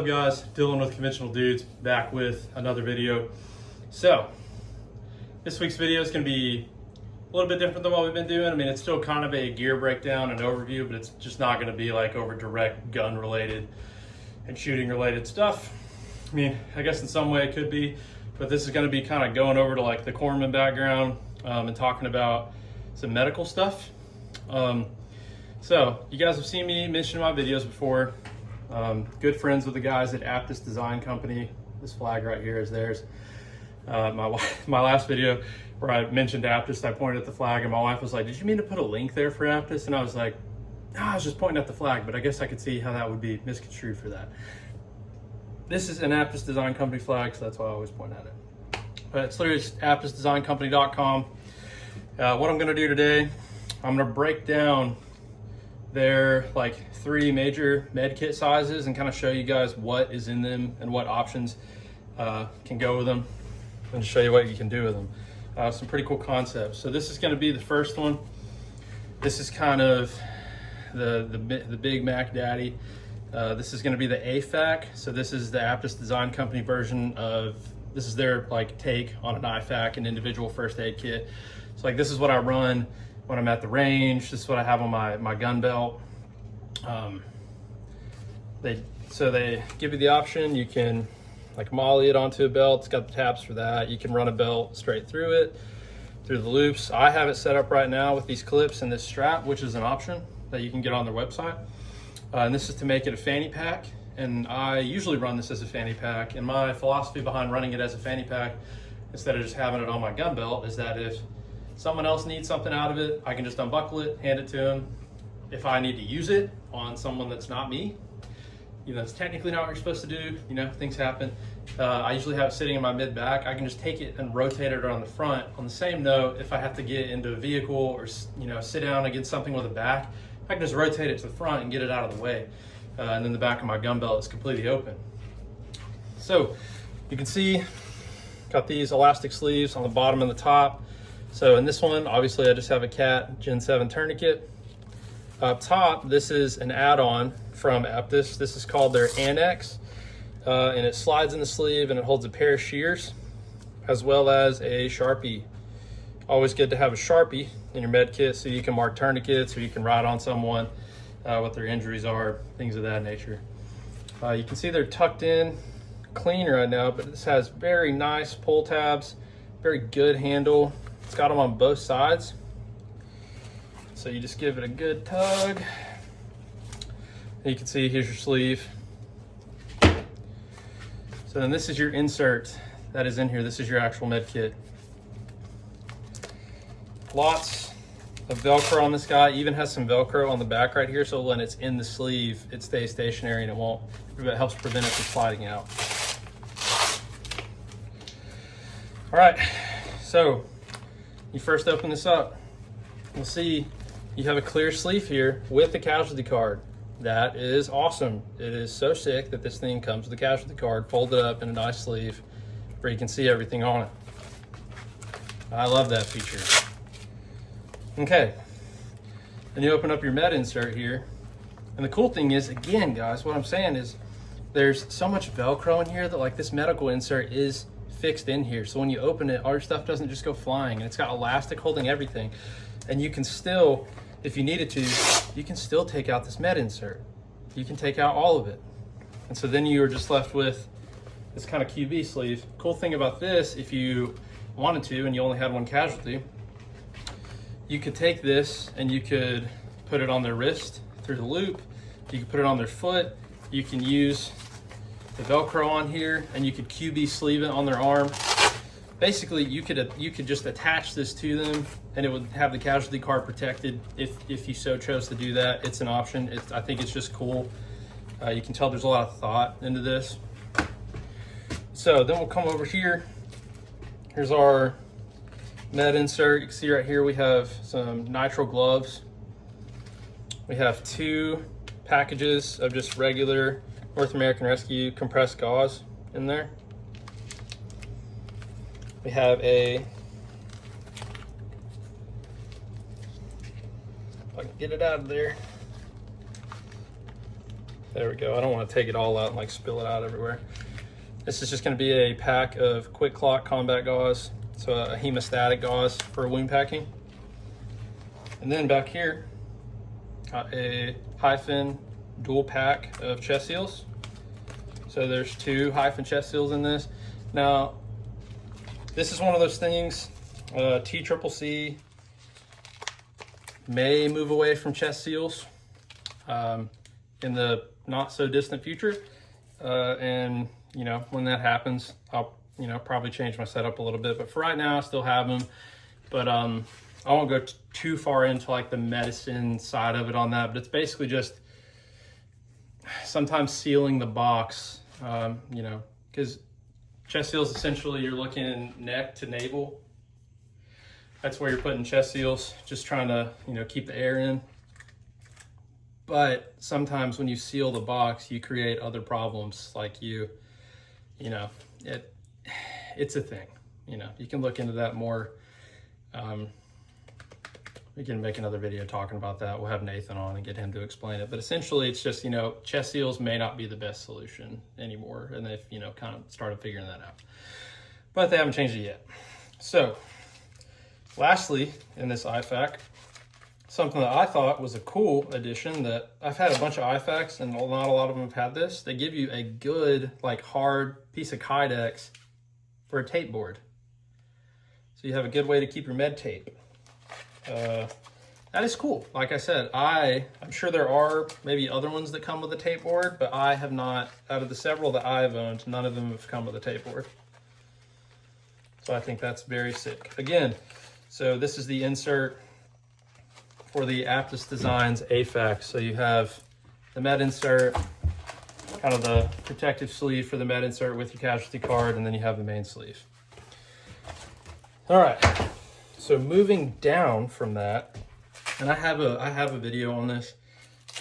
up, guys? Dylan with Conventional Dudes, back with another video. So this week's video is going to be a little bit different than what we've been doing. I mean, it's still kind of a gear breakdown and overview, but it's just not going to be like over direct gun related and shooting related stuff. I mean, I guess in some way it could be, but this is going to be kind of going over to like the corpsman background and talking about some medical stuff. So you guys have seen me mention in my videos before. Good friends with the guys at Aptus Design Company. This flag right here is theirs. My last video where I mentioned Aptus, I pointed at the flag and my wife was like, "Did you mean to put a link there for Aptus?" And I was like, "No, I was just pointing at the flag," but I guess I could see how that would be misconstrued for that. This is an Aptus Design Company flag, so that's why I always point at it. But it's literally just aptusdesigncompany.com. What I'm gonna do today, I'm gonna break down their like 3 major med kit sizes and kind of show you guys what is in them and what options can go with them, and show you what you can do with them. Some pretty cool concepts. So this is going to be the first one. This is kind of the Big Mac Daddy. This is going to be the AFAK. So this is the Aptus Design Company version of, this is their like take on an IFAK, an individual first aid kit. So like this is what I run when I'm at the range. This is what I have on my gun belt. They give you the option. You can like molly it onto a belt. It's got the tabs for that. You can run a belt straight through it, through the loops. I have it set up right now with these clips and this strap, which is an option that you can get on their website. And this is to make it a fanny pack. And I usually run this as a fanny pack. And my philosophy behind running it as a fanny pack, instead of just having it on my gun belt, is that if someone else needs something out of it, I can just unbuckle it, hand it to them. If I need to use it on someone that's not me, you know, it's technically not what you're supposed to do, you know, things happen. I usually have it sitting in my mid back. I can just take it and rotate it around the front. On the same note, if I have to get into a vehicle or, you know, sit down against something with a back, I can just rotate it to the front and get it out of the way. And then the back of my gun belt is completely open. So you can see, got these elastic sleeves on the bottom and the top. So in this one, obviously I just have a Cat Gen 7 tourniquet. Up top, this is an add-on from Aptus. This is called their Annex, and it slides in the sleeve and it holds a pair of shears as well as a Sharpie. Always good to have a Sharpie in your med kit so you can mark tourniquets or you can write on someone what their injuries are, things of that nature. You can see they're tucked in clean right now, but this has very nice pull tabs, very good handle. It's got them on both sides. So you just give it a good tug. And you can see here's your sleeve. So then this is your insert that is in here. This is your actual med kit. Lots of Velcro on this guy. Even has some Velcro on the back right here, so when it's in the sleeve, it stays stationary and it helps prevent it from sliding out. All right, so you first open this up. You'll see you have a clear sleeve here with the casualty card. That is awesome. It is so sick that this thing comes with a casualty card folded up in a nice sleeve where you can see everything on it. I love that feature. Okay, then you open up your med insert here. And the cool thing is, again, guys, what I'm saying is there's so much Velcro in here that like this medical insert is fixed in here. So when you open it, all your stuff doesn't just go flying, and it's got elastic holding everything. And you can still, if you needed to, you can still take out this med insert. You can take out all of it. And so then you are just left with this kind of QB sleeve. Cool thing about this, if you wanted to and you only had one casualty, you could take this and you could put it on their wrist through the loop. You could put it on their foot. You can use the Velcro on here and you could QB sleeve it on their arm. Basically, you could just attach this to them and it would have the casualty card protected if you so chose to do that. It's an option. I think it's just cool. You can tell there's a lot of thought into this. So then we'll come over here. Here's our med insert. You can see right here we have some nitrile gloves. We have 2 packages of just regular North American Rescue compressed gauze in there. We have a, if I can get it out of there, There we go. I don't want to take it all out and like spill it out everywhere. This is just going to be a pack of quick clot combat gauze. So a hemostatic gauze for wound packing. And then back here, got a hyphen dual pack of chest seals. So there's 2 hyphen chest seals in this. Now, this is one of those things, TCCC may move away from chest seals in the not so distant future. And you know, when that happens, I'll, you know, probably change my setup a little bit, but for right now I still have them. But I won't go too far into like the medicine side of it on that, but it's basically just sometimes sealing the box, you know, because chest seals, essentially you're looking neck to navel. That's where you're putting chest seals, just trying to, you know, keep the air in. But sometimes when you seal the box, you create other problems, like you know, it's a thing. You know, you can look into that more. We can make another video talking about that. We'll have Nathan on and get him to explain it. But essentially, it's just, you know, chest seals may not be the best solution anymore, and they've, you know, kind of started figuring that out. But they haven't changed it yet. So, lastly, in this AFAK, something that I thought was a cool addition, that I've had a bunch of AFAKs and not a lot of them have had this. They give you a good, like, hard piece of Kydex for a tape board. So you have a good way to keep your med tape. That is cool. Like I said, I'm sure there are maybe other ones that come with a tape board, but I have not, out of the several that I've owned, none of them have come with a tape board. So I think that's very sick. Again, so this is the insert for the Aptus Designs AFAK. So you have the med insert, kind of the protective sleeve for the med insert with your casualty card, and then you have the main sleeve. All right, so moving down from that, and I have a video on this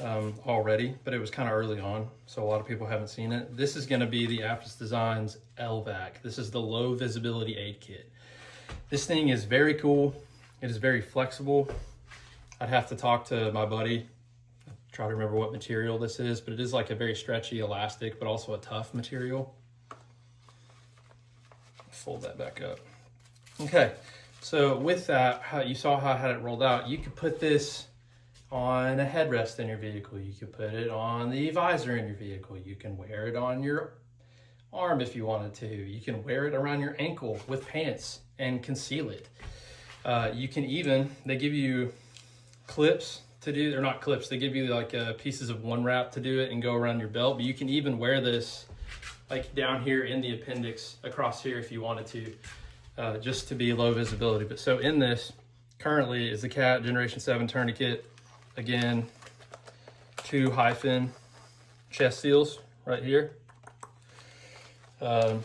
already, but it was kind of early on, so a lot of people haven't seen it. This is going to be the Aptus Designs LVAK. This is the low visibility aid kit. This thing is very cool. It is very flexible. I'd have to talk to my buddy, try to remember what material this is, but it is like a very stretchy elastic, but also a tough material. Fold that back up. Okay, so with that, you saw how I had it rolled out. You could put this on a headrest in your vehicle. You could put it on the visor in your vehicle. You can wear it on your arm if you wanted to. You can wear it around your ankle with pants and conceal it. You can even, they give you clips to do, they're not clips, they give you like pieces of one wrap to do it and go around your belt, but you can even wear this like down here in the appendix across here if you wanted to. Just to be low visibility. But so in this currently is the CAT Generation 7 tourniquet. Again, 2 hyphen chest seals right here. 1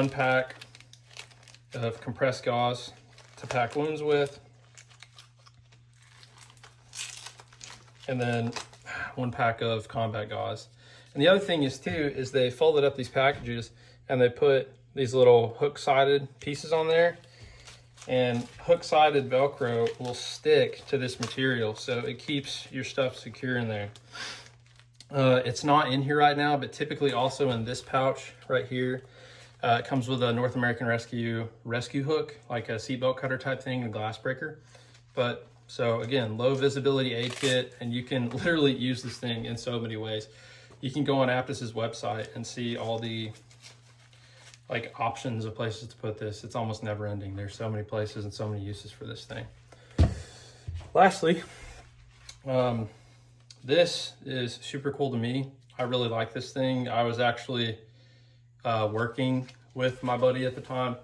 pack of compressed gauze to pack wounds with. And then 1 pack of combat gauze. And the other thing is too, is they folded up these packages and they put these little hook-sided pieces on there, and hook-sided Velcro will stick to this material, so it keeps your stuff secure in there. It's not in here right now, but typically also in this pouch right here, it comes with a North American Rescue hook, like a seatbelt cutter type thing, a glass breaker. But so again, low visibility aid kit, and you can literally use this thing in so many ways. You can go on Aptus's website and see all the like options of places to put this. It's almost never ending. There's so many places and so many uses for this thing. Lastly, this is super cool to me. I really like this thing. I was actually working with my buddy at the time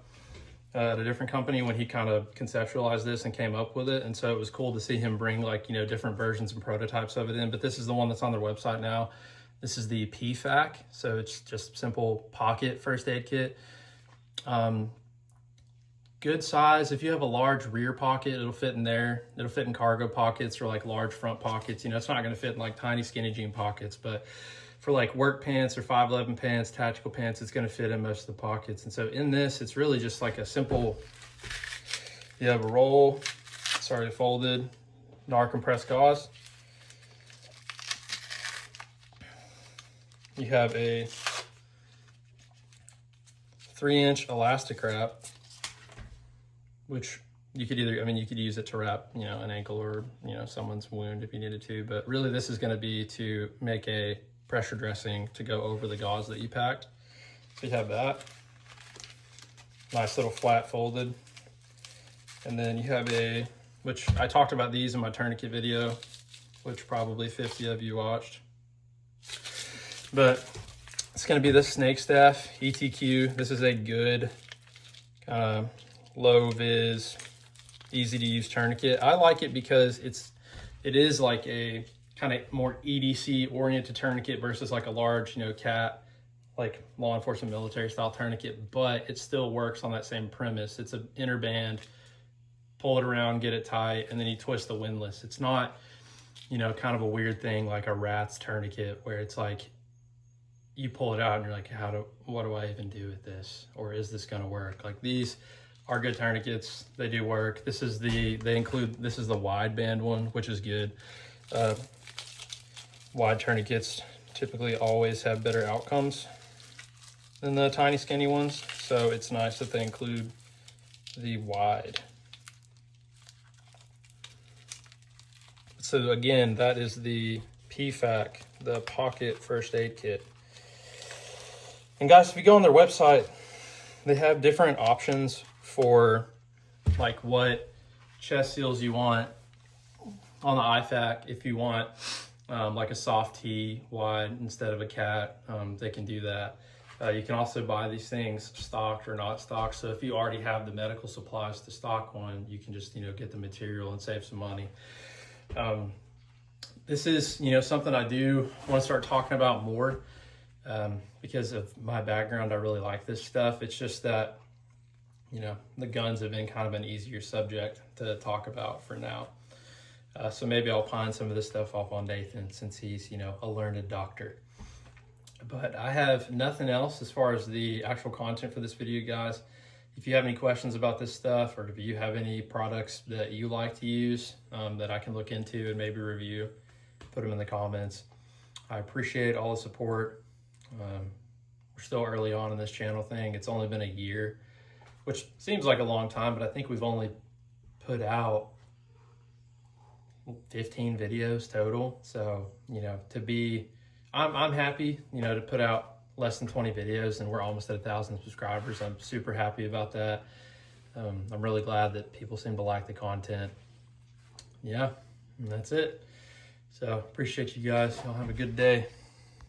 at a different company when he kind of conceptualized this and came up with it. And so it was cool to see him bring like, you know, different versions and prototypes of it in, but this is the one that's on their website now. This is the PFAK, so it's just simple pocket first aid kit. Good size. If you have a large rear pocket, it'll fit in there. It'll fit in cargo pockets or like large front pockets. You know, it's not going to fit in like tiny skinny jean pockets, but for like work pants or 511 pants, tactical pants, it's going to fit in most of the pockets. And so in this, it's really just like a simple, you have a roll, it's already folded, NAR compressed gauze. you have a 3-inch elastic wrap, which you could either, I mean, you could use it to wrap, you know, an ankle or, you know, someone's wound if you needed to, but really this is going to be to make a pressure dressing to go over the gauze that you packed. So you have that. Nice little flat folded. And then you have a, which I talked about these in my tourniquet video, which probably 50 of you watched. But it's going to be this snake staff ETQ. This is a good low vis, easy to use tourniquet. I like it because it is like a kind of more EDC oriented tourniquet versus like a large, you know, cat, like law enforcement military style tourniquet, but it still works on that same premise. It's an inner band, pull it around, get it tight, and then you twist the windlass. It's not, you know, kind of a weird thing like a rat's tourniquet where it's like you pull it out and you're like, what do I even do with this? Or is this gonna work? Like, these are good tourniquets. They do work. This is the wide band one, which is good. Wide tourniquets typically always have better outcomes than the tiny skinny ones. So it's nice that they include the wide. So again, that is the PFAK, the Pocket First Aid Kit. And guys, if you go on their website, they have different options for like what chest seals you want on the AFAK. If you want like a soft T wide instead of a cat, they can do that. You can also buy these things stocked or not stocked. So if you already have the medical supplies to stock one, you can just, you know, get the material and save some money. This is, you know, something I do want to start talking about more because of my background. I really like this stuff. It's just that, you know, the guns have been kind of an easier subject to talk about for now. So maybe I'll pawn some of this stuff off on Nathan since he's, you know, a learned doctor. But I have nothing else as far as the actual content for this video, guys. If you have any questions about this stuff, or if you have any products that you like to use that I can look into and maybe review, put them in the comments. I appreciate all the support. We're still early on in this channel thing. It's only been a year, which seems like a long time, but I think we've only put out 15 videos total. So, you know, I'm happy, you know, to put out less than 20 videos, and we're almost at 1,000 subscribers. I'm super happy about that. I'm really glad that people seem to like the content. Yeah, and that's it. So appreciate you guys. Y'all have a good day.